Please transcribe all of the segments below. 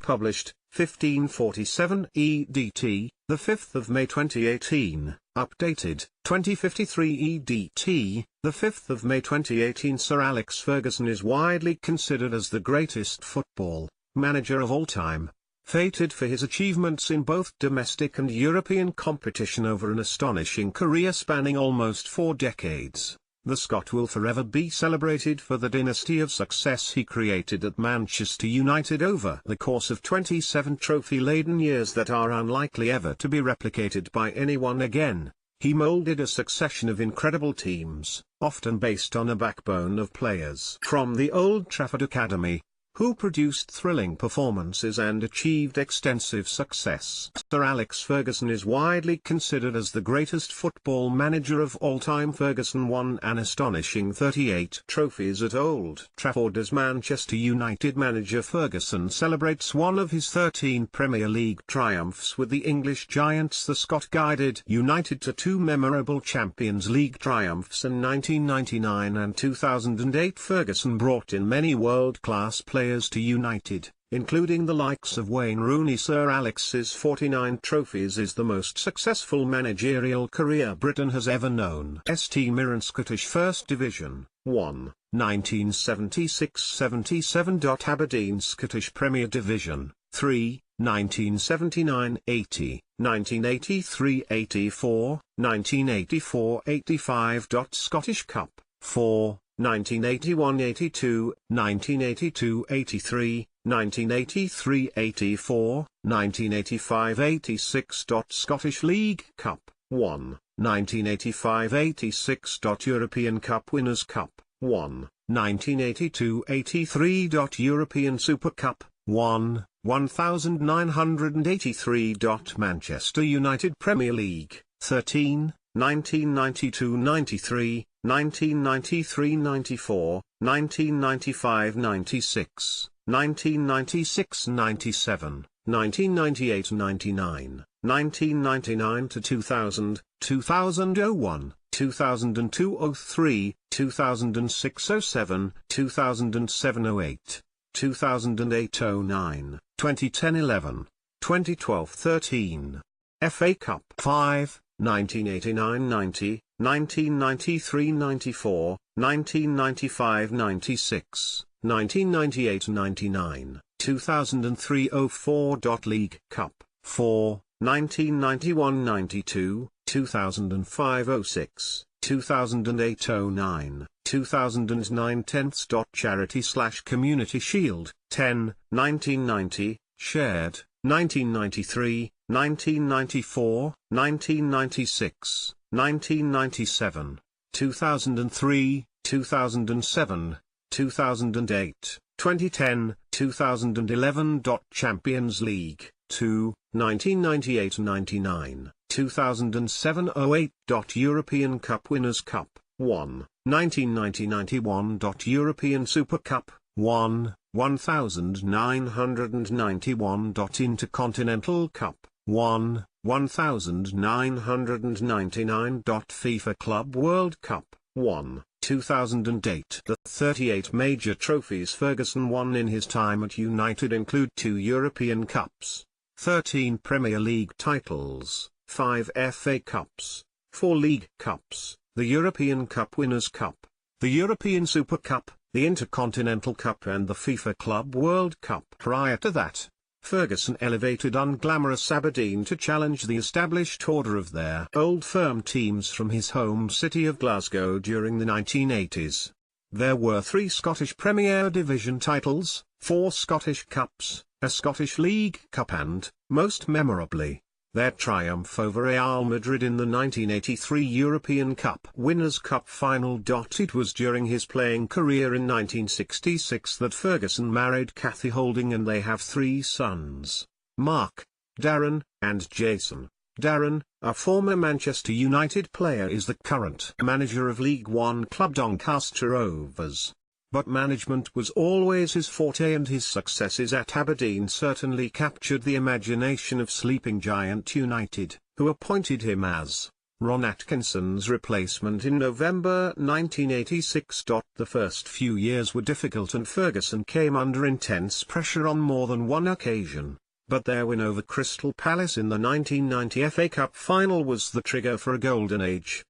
published, 1547 EDT, the 5th of May 2018, updated, 2053 EDT, the 5th of May 2018. Sir Alex Ferguson is widely considered as the greatest football manager of all time, feted for his achievements in both domestic and European competition over an astonishing career spanning almost 4 decades. The Scot will forever be celebrated for the dynasty of success he created at Manchester United over the course of 27 trophy-laden years that are unlikely ever to be replicated by anyone again. He moulded a succession of incredible teams, often based on a backbone of players from the Old Trafford Academy, who produced thrilling performances and achieved extensive success. Sir Alex Ferguson is widely considered as the greatest football manager of all time. Ferguson won an astonishing 38 trophies at Old Trafford as Manchester United manager. Ferguson celebrates one of his 13 Premier League triumphs with the English Giants. The Scot guided United to 2 memorable Champions League triumphs in 1999 and 2008. Ferguson brought in many world-class players to United, including the likes of Wayne Rooney. Sir Alex's 49 trophies is the most successful managerial career Britain has ever known. St Mirren Scottish First Division, 1, 1976-77. Aberdeen Scottish Premier Division, 3, 1979-80, 1983-84, 1984-85. Scottish Cup, 4, 1981-82, 1982-83, 1983-84, 1985-86. Scottish League Cup, 1, 1985-86. European Cup Winners' Cup, 1, 1982-83. European Super Cup, 1, 1983. Manchester United Premier League, 13, 1992-93, 1993-94, 1995-96, 1996-97, 1998-99, 1999-2000, 2001, 2002-03, 2006-07, 2007-08, 2008-09, 2010-11, 2012-13. FA Cup 5, 1989-90, 1993-94, 1995-96, 1998-99, 2003-04. League Cup 4, 1991-92, 2005-06, 2008-09, 2009 10th. Charity/Community Shield 10, 1990, shared, 1993, 1994, 1996, 1997, 2003, 2007, 2008, 2010, 2011. Champions League 2, 1998-99, 2007-08. European Cup Winners' Cup 1, 1990-91. European Super Cup 1, 1991. Intercontinental Cup 1, 1999. FIFA Club World Cup 1, 2008. The 38 major trophies Ferguson won in his time at United include 2 European Cups, 13 Premier League titles, 5 FA Cups, 4 League Cups, the European Cup Winners' Cup, the European Super Cup, the Intercontinental Cup and the FIFA Club World Cup. Prior to that, Ferguson elevated unglamorous Aberdeen to challenge the established order of their old firm teams from his home city of Glasgow during the 1980s. There were 3 Scottish Premier Division titles, 4 Scottish Cups, a Scottish League Cup and, most memorably, their triumph over Real Madrid in the 1983 European Cup Winners' Cup final. It was during his playing career in 1966 that Ferguson married Cathy Holding and they have 3 sons, Mark, Darren, and Jason. Darren, a former Manchester United player, is the current manager of League One club Doncaster Rovers. But management was always his forte and his successes at Aberdeen certainly captured the imagination of sleeping giant United, who appointed him as Ron Atkinson's replacement in November 1986. The first few years were difficult and Ferguson came under intense pressure on more than one occasion, but their win over Crystal Palace in the 1990 FA Cup final was the trigger for a golden age.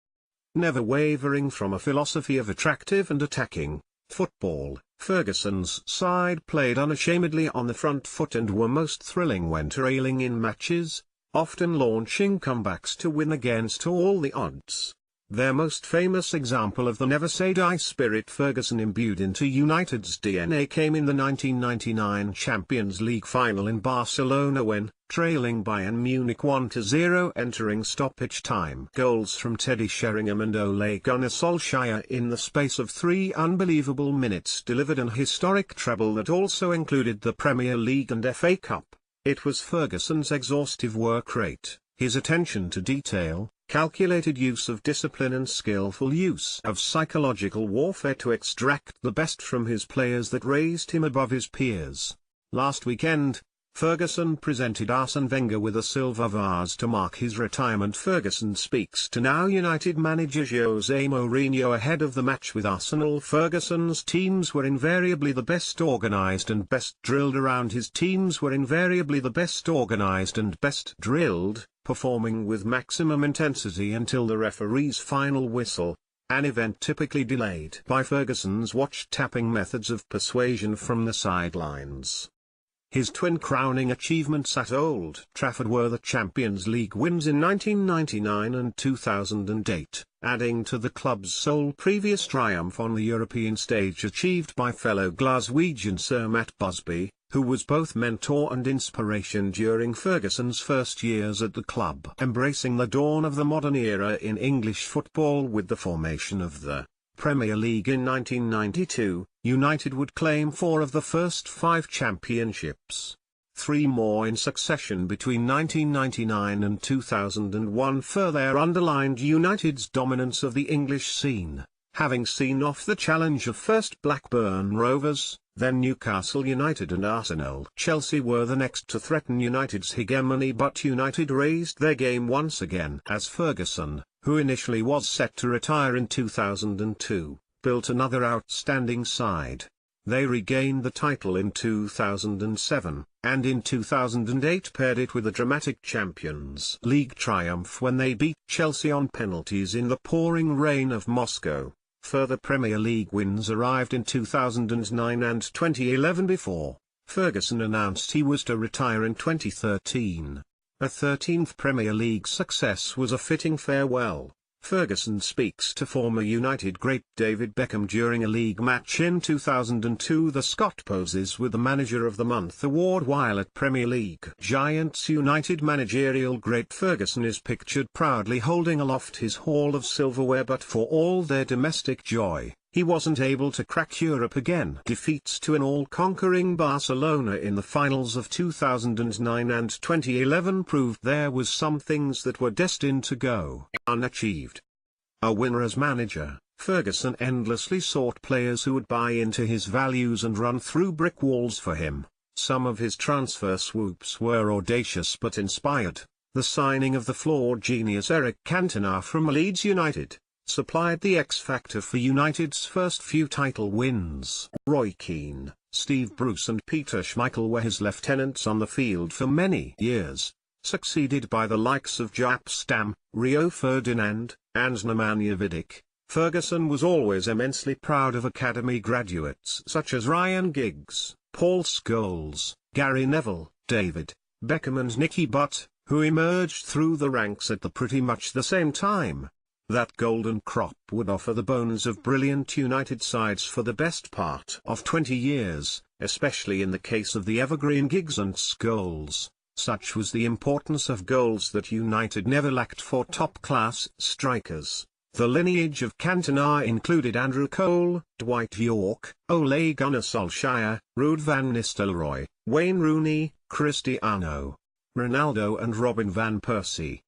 Never wavering from a philosophy of attractive and attacking football, Ferguson's side played unashamedly on the front foot and were most thrilling when trailing in matches, often launching comebacks to win against all the odds. Their most famous example of the never-say-die spirit Ferguson imbued into United's DNA came in the 1999 Champions League final in Barcelona when, trailing Bayern Munich 1-0 entering stoppage time, goals from Teddy Sheringham and Ole Gunnar Solskjaer in the space of 3 unbelievable minutes delivered an historic treble that also included the Premier League and FA Cup. It was Ferguson's exhaustive work rate, his attention to detail, calculated use of discipline and skillful use of psychological warfare to extract the best from his players that raised him above his peers. Last weekend, Ferguson presented Arsene Wenger with a silver vase to mark his retirement. Ferguson speaks to now United manager Jose Mourinho ahead of the match with Arsenal. Ferguson's teams were invariably the best organised and best drilled around his teams were invariably the best organised and best drilled, performing with maximum intensity until the referee's final whistle, an event typically delayed by Ferguson's watch-tapping methods of persuasion from the sidelines. His twin crowning achievements at Old Trafford were the Champions League wins in 1999 and 2008, adding to the club's sole previous triumph on the European stage achieved by fellow Glaswegian Sir Matt Busby, who was both mentor and inspiration during Ferguson's first years at the club. Embracing the dawn of the modern era in English football with the formation of the Premier League in 1992, United would claim 4 of the first 5 championships. 3 more in succession between 1999 and 2001 further underlined United's dominance of the English scene, having seen off the challenge of first Blackburn Rovers, then Newcastle United and Arsenal. Chelsea were the next to threaten United's hegemony, but United raised their game once again as Ferguson, who initially was set to retire in 2002, built another outstanding side. They regained the title in 2007, and in 2008 paired it with a dramatic Champions League triumph when they beat Chelsea on penalties in the pouring rain of Moscow. Further Premier League wins arrived in 2009 and 2011 before Ferguson announced he was to retire in 2013. A 13th Premier League success was a fitting farewell. Ferguson speaks to former United great David Beckham during a league match in 2002. The Scot poses with the Manager of the Month award while at Premier League giants United managerial great Ferguson is pictured proudly holding aloft his haul of silverware, but for all their domestic joy, he wasn't able to crack Europe again. Defeats to an all-conquering Barcelona in the finals of 2009 and 2011 proved there was some things that were destined to go unachieved. A winner as manager, Ferguson endlessly sought players who would buy into his values and run through brick walls for him. Some of his transfer swoops were audacious but inspired. The signing of the flawed genius Eric Cantona from Leeds United supplied the X-factor for United's first few title wins. Roy Keane, Steve Bruce and Peter Schmeichel were his lieutenants on the field for many years, succeeded by the likes of Jaap Stam, Rio Ferdinand, and Nemanja Vidic. Ferguson was always immensely proud of academy graduates such as Ryan Giggs, Paul Scholes, Gary Neville, David Beckham and Nicky Butt, who emerged through the ranks at pretty much the same time. That golden crop would offer the bones of brilliant United sides for the best part of 20 years, especially in the case of the evergreen Giggs and Scholes. Such was the importance of goals that United never lacked for top-class strikers. The lineage of Cantona included Andrew Cole, Dwight York, Ole Gunnar Solskjaer, Ruud van Nistelrooy, Wayne Rooney, Cristiano Ronaldo and Robin van Persie.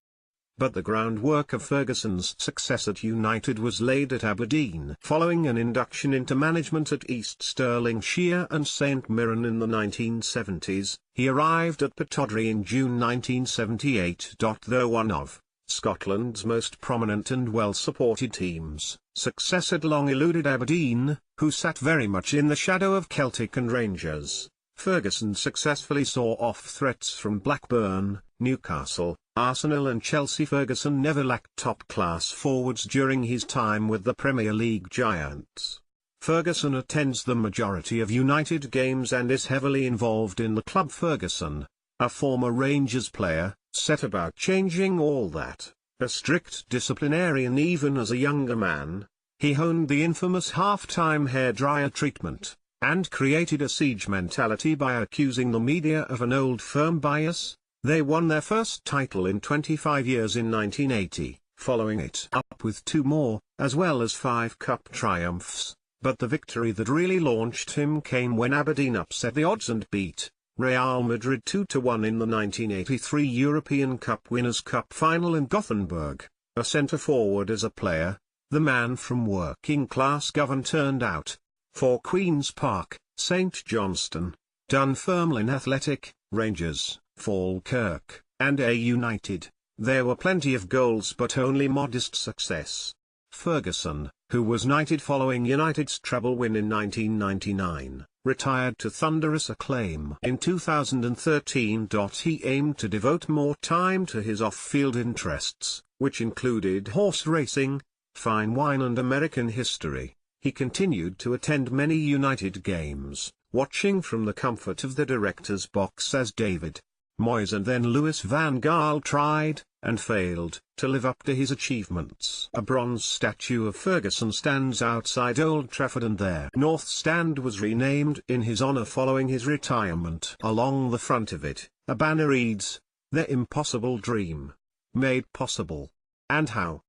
But the groundwork of Ferguson's success at United was laid at Aberdeen. Following an induction into management at East Stirlingshire and St Mirren in the 1970s, he arrived at Pittodrie in June 1978. Though one of Scotland's most prominent and well-supported teams. Success had long eluded Aberdeen, who sat very much in the shadow of Celtic and Rangers. Ferguson successfully saw off threats from Blackburn, Newcastle, Arsenal and Chelsea. Ferguson never lacked top-class forwards during his time with the Premier League giants. Ferguson attends the majority of United games and is heavily involved in the club. Ferguson, a former Rangers player, set about changing all that. A strict disciplinarian even as a younger man, he honed the infamous half-time hairdryer treatment, and created a siege mentality by accusing the media of an old firm bias. They won their first title in 25 years in 1980, following it up with 2 more, as well as 5 cup triumphs, but the victory that really launched him came when Aberdeen upset the odds and beat Real Madrid 2-1 in the 1983 European Cup Winners' Cup final in Gothenburg. A centre-forward as a player, the man from working-class Govan turned out, for Queen's Park, St Johnstone, Dunfermline Athletic, Rangers, Falkirk, and A United. There were plenty of goals but only modest success. Ferguson, who was knighted following United's treble win in 1999, retired to thunderous acclaim in 2013. He aimed to devote more time to his off-field interests, which included horse racing, fine wine and American history. He continued to attend many United games, watching from the comfort of the director's box as David Moyes and then Louis van Gaal tried, and failed, to live up to his achievements. A bronze statue of Ferguson stands outside Old Trafford and their North Stand was renamed in his honour following his retirement. Along the front of it, a banner reads, "The impossible dream. Made possible." And how?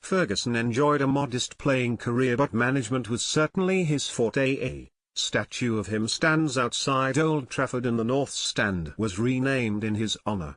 Ferguson enjoyed a modest playing career but management was certainly his forte. A statue of him stands outside Old Trafford and the North Stand was renamed in his honour.